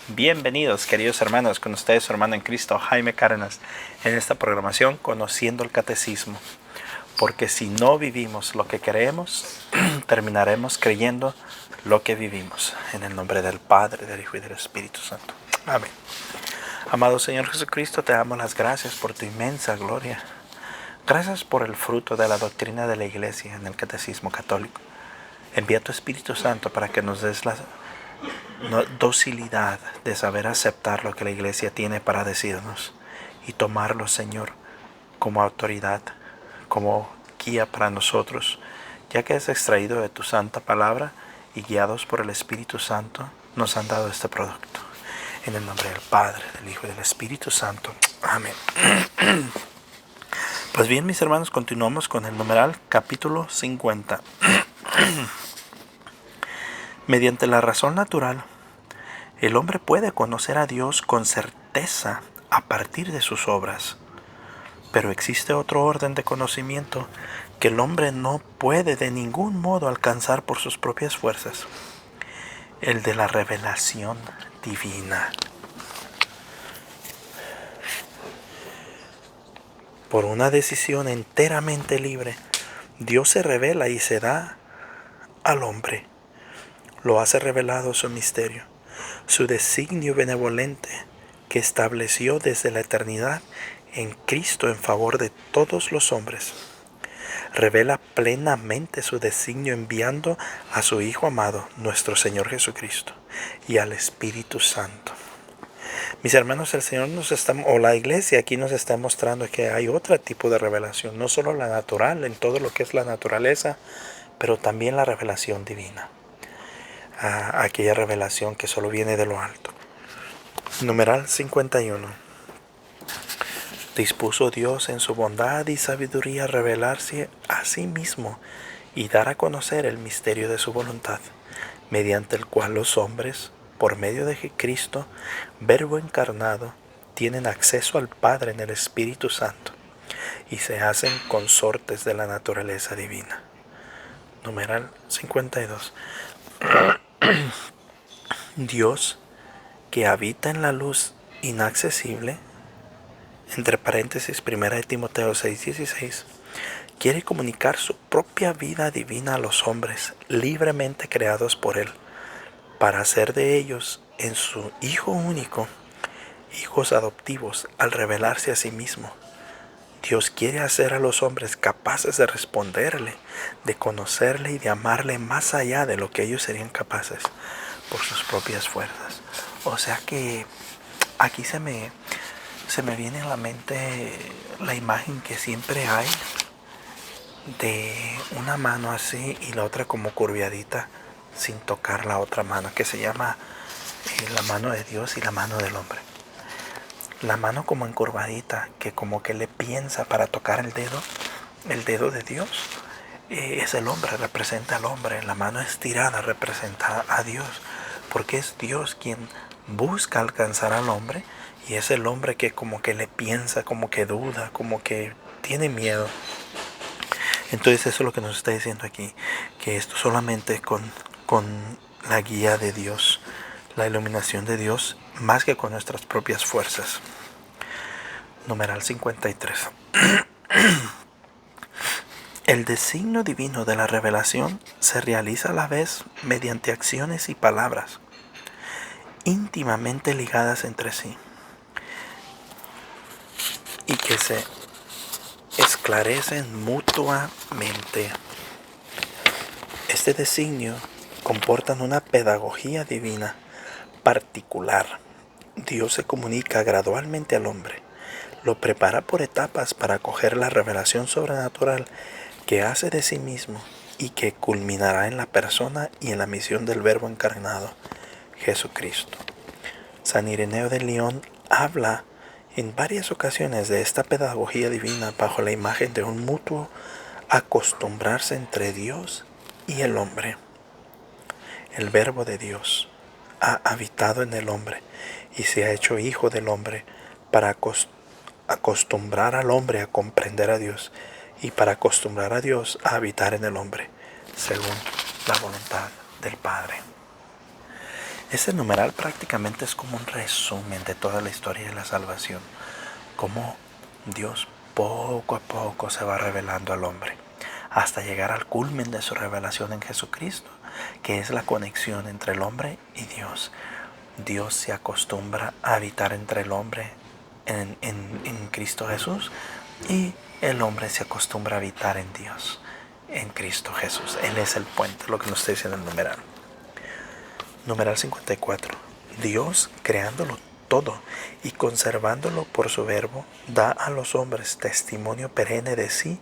Bienvenidos, queridos hermanos, con ustedes su hermano en Cristo, Jaime Cárdenas, en esta programación Conociendo el Catecismo. Porque si no vivimos lo que creemos, terminaremos creyendo lo que vivimos. En el nombre del Padre, del Hijo y del Espíritu Santo. Amén. Amado Señor Jesucristo, te damos las gracias por tu inmensa gloria. Gracias por el fruto de la doctrina de la Iglesia en el Catecismo Católico. Envía tu Espíritu Santo para que nos des la docilidad de saber aceptar lo que la Iglesia tiene para decirnos y tomarlo, Señor, como autoridad, como guía para nosotros, ya que es extraído de tu santa palabra y guiados por el Espíritu Santo nos han dado este producto. En el nombre del Padre, del Hijo y del Espíritu Santo. Amén. Pues bien, mis hermanos, continuamos con el numeral capítulo 50. Mediante la razón natural, el hombre puede conocer a Dios con certeza a partir de sus obras. Pero existe otro orden de conocimiento que el hombre no puede de ningún modo alcanzar por sus propias fuerzas: el de la revelación divina. Por una decisión enteramente libre, Dios se revela y se da al hombre. Lo hace revelado su misterio, su designio benevolente que estableció desde la eternidad en Cristo en favor de todos los hombres. Revela plenamente su designio enviando a su Hijo amado, nuestro Señor Jesucristo, y al Espíritu Santo. Mis hermanos, el Señor la Iglesia aquí nos está mostrando que hay otro tipo de revelación, no solo la natural, en todo lo que es la naturaleza, pero también la revelación divina. Aquella revelación que solo viene de lo alto. Numeral 51. Dispuso Dios en su bondad y sabiduría revelarse a sí mismo y dar a conocer el misterio de su voluntad, mediante el cual los hombres, por medio de Cristo, Verbo encarnado, tienen acceso al Padre en el Espíritu Santo y se hacen consortes de la naturaleza divina. Numeral 52. Dios, que habita en la luz inaccesible, entre paréntesis 1 Timoteo 6:16, quiere comunicar su propia vida divina a los hombres libremente creados por Él, para hacer de ellos en su Hijo único, hijos adoptivos al revelarse a sí mismo. Dios quiere hacer a los hombres capaces de responderle, de conocerle y de amarle más allá de lo que ellos serían capaces por sus propias fuerzas. O sea que aquí se me viene a la mente la imagen que siempre hay de una mano así y la otra como curviadita sin tocar la otra mano, que se llama la mano de Dios y la mano del hombre. La mano como encurvadita, que como que le piensa para tocar el dedo de Dios, es el hombre, representa al hombre. La mano estirada representa a Dios, porque es Dios quien busca alcanzar al hombre y es el hombre que como que le piensa, como que duda, como que tiene miedo. Entonces eso es lo que nos está diciendo aquí, que esto solamente con la guía de Dios, la iluminación de Dios, más que con nuestras propias fuerzas. Numeral 53. El designio divino de la revelación se realiza a la vez mediante acciones y palabras íntimamente ligadas entre sí y que se esclarecen mutuamente. Este designio comporta una pedagogía divina particular. Dios se comunica gradualmente al hombre, lo prepara por etapas para acoger la revelación sobrenatural que hace de sí mismo y que culminará en la persona y en la misión del Verbo encarnado, Jesucristo. San Ireneo de León habla en varias ocasiones de esta pedagogía divina bajo la imagen de un mutuo acostumbrarse entre Dios y el hombre. El Verbo de Dios ha habitado en el hombre y se ha hecho hijo del hombre para acostumbrar al hombre a comprender a Dios y para acostumbrar a Dios a habitar en el hombre, según la voluntad del Padre. Este numeral prácticamente es como un resumen de toda la historia de la salvación, cómo Dios poco a poco se va revelando al hombre, hasta llegar al culmen de su revelación en Jesucristo, que es la conexión entre el hombre y Dios. Dios se acostumbra a habitar entre el hombre en Cristo Jesús, y el hombre se acostumbra a habitar en Dios, en Cristo Jesús. Él es el puente, lo que nos está diciendo el numeral. Numeral 54. Dios, creándolo todo y conservándolo por su verbo, da a los hombres testimonio perenne de sí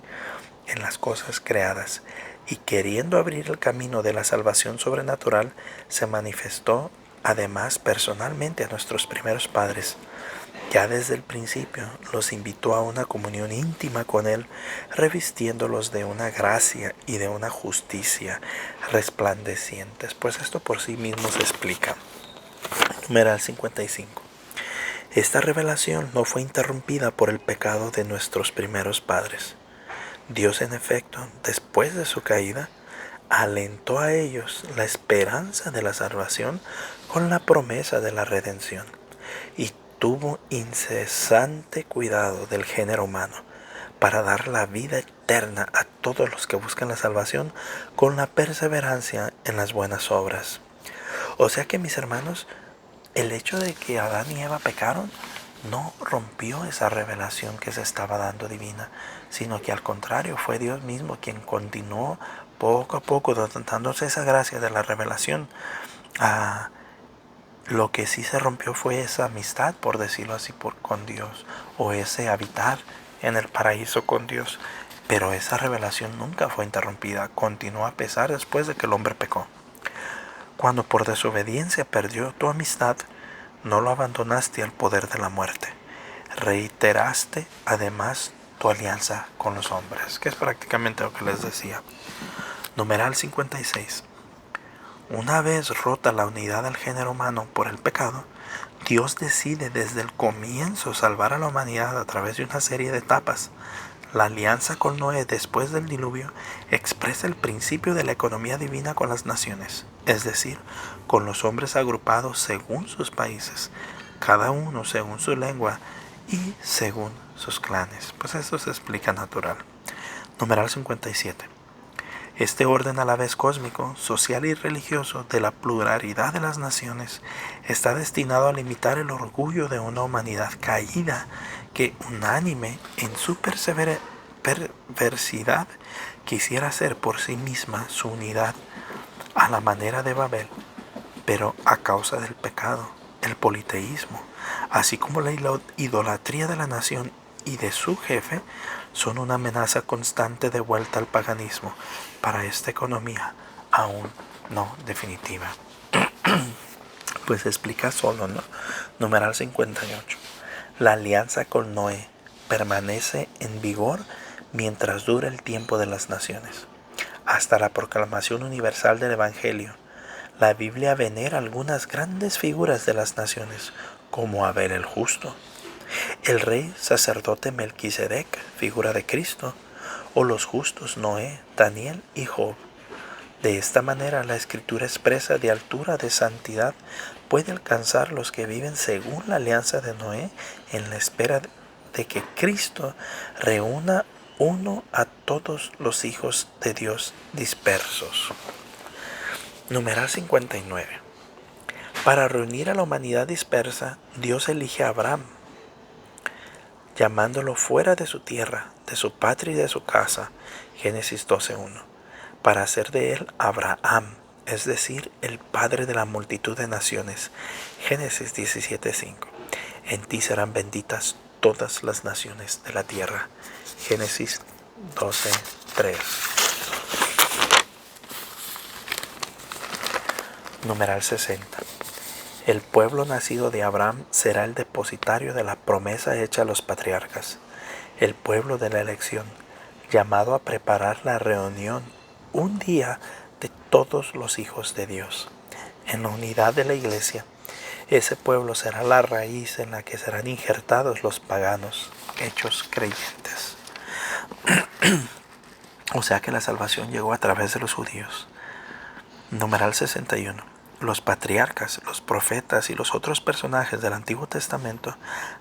en las cosas creadas, y queriendo abrir el camino de la salvación sobrenatural, se manifestó además personalmente a nuestros primeros padres. Ya desde el principio los invitó a una comunión íntima con Él, revistiéndolos de una gracia y de una justicia resplandecientes. Pues esto por sí mismo se explica. Numeral 55. Esta revelación no fue interrumpida por el pecado de nuestros primeros padres. Dios, en efecto, después de su caída, alentó a ellos la esperanza de la salvación con la promesa de la redención, y tuvo incesante cuidado del género humano para dar la vida eterna a todos los que buscan la salvación con la perseverancia en las buenas obras. O sea que, mis hermanos, el hecho de que Adán y Eva pecaron no rompió esa revelación que se estaba dando divina, sino que al contrario fue Dios mismo quien continuó poco a poco dándose esa gracia de la revelación. Lo que sí se rompió fue esa amistad, por decirlo así, con Dios, o ese habitar en el paraíso con Dios. Pero esa revelación nunca fue interrumpida, continuó a pesar después de que el hombre pecó. Cuando por desobediencia perdió tu amistad, no lo abandonaste al poder de la muerte. Reiteraste además tu alianza con los hombres, que es prácticamente lo que les decía. Numeral 56. Una vez rota la unidad del género humano por el pecado, Dios decide desde el comienzo salvar a la humanidad a través de una serie de etapas. La alianza con Noé después del diluvio expresa el principio de la economía divina con las naciones, es decir, con los hombres agrupados según sus países, cada uno según su lengua y según sus clanes. Pues eso se explica natural. Numeral 57. Este orden a la vez cósmico, social y religioso de la pluralidad de las naciones está destinado a limitar el orgullo de una humanidad caída que, unánime en su perversidad, quisiera hacer por sí misma su unidad a la manera de Babel, pero a causa del pecado, el politeísmo, así como la idolatría de la nación y de su jefe, son una amenaza constante de vuelta al paganismo para esta economía aún no definitiva. Pues explica solo, ¿no? Numeral 58. La alianza con Noé permanece en vigor mientras dura el tiempo de las naciones, hasta la proclamación universal del Evangelio. La Biblia venera algunas grandes figuras de las naciones, como Abel el justo, el rey sacerdote Melquisedec, figura de Cristo, o los justos Noé, Daniel y Job. De esta manera la Escritura expresa de altura de santidad puede alcanzar los que viven según la alianza de Noé, en la espera de que Cristo reúna uno a todos los hijos de Dios dispersos. Numeral 59. Para reunir a la humanidad dispersa, Dios elige a Abraham, llamándolo fuera de su tierra, de su patria y de su casa, Génesis 12:1, para hacer de él Abraham, es decir, el padre de la multitud de naciones, Génesis 17:5. En ti serán benditas todas las naciones de la tierra, Génesis 12:3. Numeral 60. El pueblo nacido de Abraham será el depositario de la promesa hecha a los patriarcas, el pueblo de la elección, llamado a preparar la reunión un día de todos los hijos de Dios. En la unidad de la iglesia, ese pueblo será la raíz en la que serán injertados los paganos, hechos creyentes. O sea que la salvación llegó a través de los judíos. Numeral 61. los patriarcas, los profetas y los otros personajes del Antiguo Testamento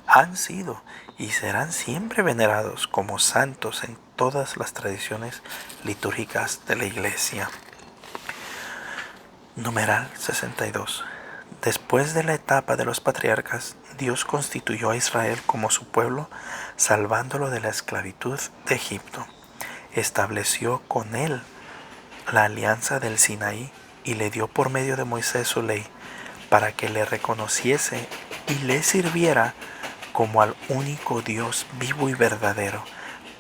han sido y serán siempre venerados como santos en todas las tradiciones litúrgicas de la Iglesia. Numeral 62. Después de la etapa de los patriarcas, Dios constituyó a Israel como su pueblo, salvándolo de la esclavitud de Egipto. Estableció con él la alianza del Sinaí y le dio por medio de Moisés su ley, para que le reconociese y le sirviera como al único Dios vivo y verdadero,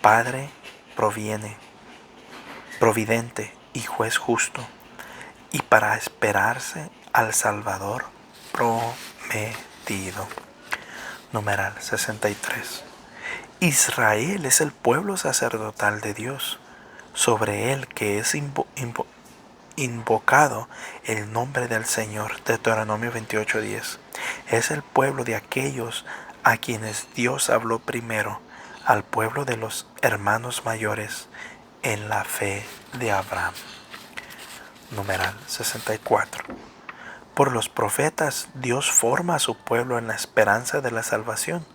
Padre providente y juez justo, y para esperarse al Salvador prometido. Numeral 63. Israel es el pueblo sacerdotal de Dios, sobre él que es invocado el nombre del Señor. Deuteronomio 28:10. Es el pueblo de aquellos a quienes Dios habló primero, al pueblo de los hermanos mayores en la fe de Abraham. Numeral 64. Por los profetas, Dios forma a su pueblo en la esperanza de la salvación,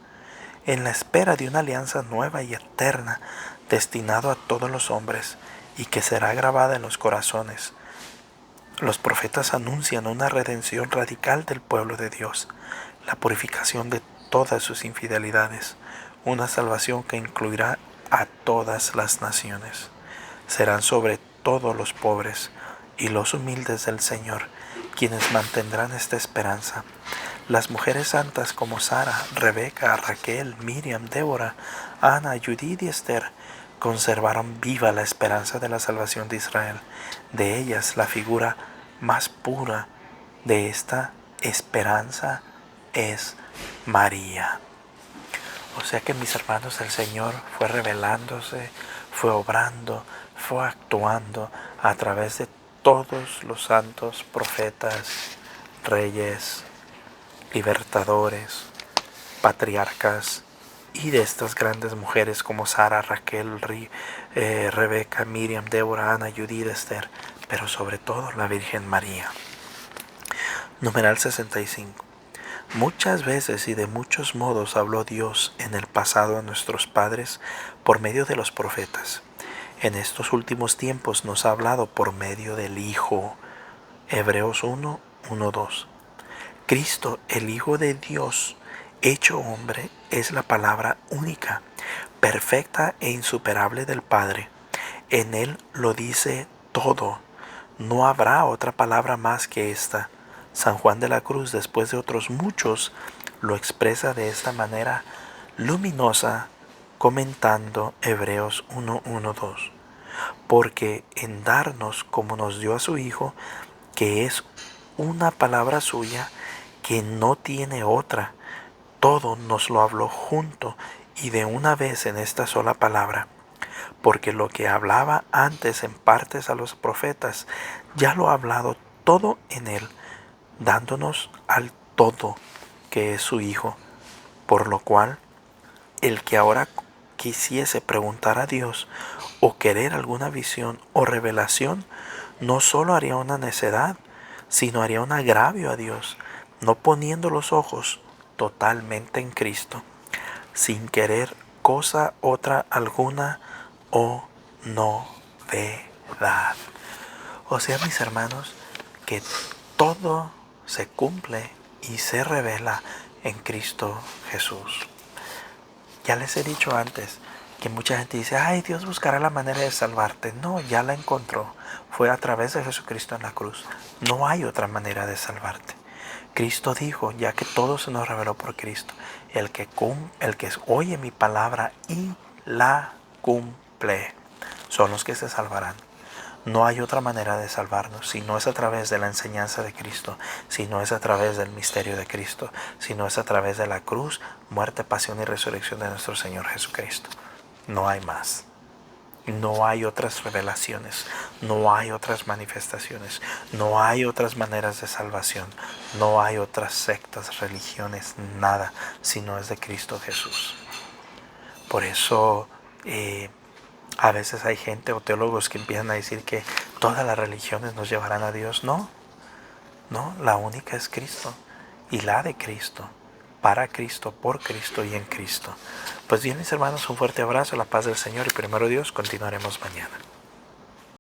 en la espera de una alianza nueva y eterna, destinado a todos los hombres, y que será grabada en los corazones. Los profetas anuncian una redención radical del pueblo de Dios, la purificación de todas sus infidelidades, una salvación que incluirá a todas las naciones. Serán sobre todo los pobres y los humildes del Señor quienes mantendrán esta esperanza. Las mujeres santas como Sara, Rebeca, Raquel, Miriam, Débora, Ana, Judith y Esther conservaron viva la esperanza de la salvación de Israel. De ellas, la figura más pura de esta esperanza es María. O sea que, mis hermanos, el Señor fue revelándose, fue obrando, fue actuando a través de todos los santos profetas, reyes, libertadores, patriarcas y de estas grandes mujeres como Sara, Raquel, Rebeca, Miriam, Débora, Ana, Judith, Esther, pero sobre todo la Virgen María. Numeral 65. Muchas veces y de muchos modos habló Dios en el pasado a nuestros padres por medio de los profetas. En estos últimos tiempos nos ha hablado por medio del Hijo. Hebreos 1:1-2. Cristo, el Hijo de Dios, hecho hombre, es la palabra única, perfecta e insuperable del Padre. En Él lo dice todo. No habrá otra palabra más que esta. San Juan de la Cruz, después de otros muchos, lo expresa de esta manera luminosa, comentando Hebreos 1:1-2. Porque en darnos como nos dio a su Hijo, que es una palabra suya, que no tiene otra, todo nos lo habló junto y de una vez en esta sola palabra. Porque lo que hablaba antes en partes a los profetas, ya lo ha hablado todo en él, dándonos al todo, que es su Hijo. Por lo cual, el que ahora quisiese preguntar a Dios o querer alguna visión o revelación, no solo haría una necedad, sino haría un agravio a Dios, no poniendo los ojos totalmente en Cristo, sin querer cosa otra alguna o novedad. O sea, mis hermanos, que todo se cumple y se revela en Cristo Jesús. Ya les he dicho antes que mucha gente dice, ay, Dios buscará la manera de salvarte. No, ya la encontró. Fue a través de Jesucristo en la cruz. No hay otra manera de salvarte. Cristo dijo, ya que todo se nos reveló por Cristo, el que oye mi palabra y la cumple, son los que se salvarán. No hay otra manera de salvarnos, si no es a través de la enseñanza de Cristo, si no es a través del misterio de Cristo, si no es a través de la cruz, muerte, pasión y resurrección de nuestro Señor Jesucristo. No hay más. No hay otras revelaciones, no hay otras manifestaciones, no hay otras maneras de salvación, no hay otras sectas, religiones, nada, si no es de Cristo Jesús. Por eso a veces hay gente o teólogos que empiezan a decir que todas las religiones nos llevarán a Dios. No, No, la única es Cristo y la de Cristo, para Cristo, por Cristo y en Cristo. Pues bien, mis hermanos, un fuerte abrazo, la paz del Señor y primero Dios, continuaremos mañana.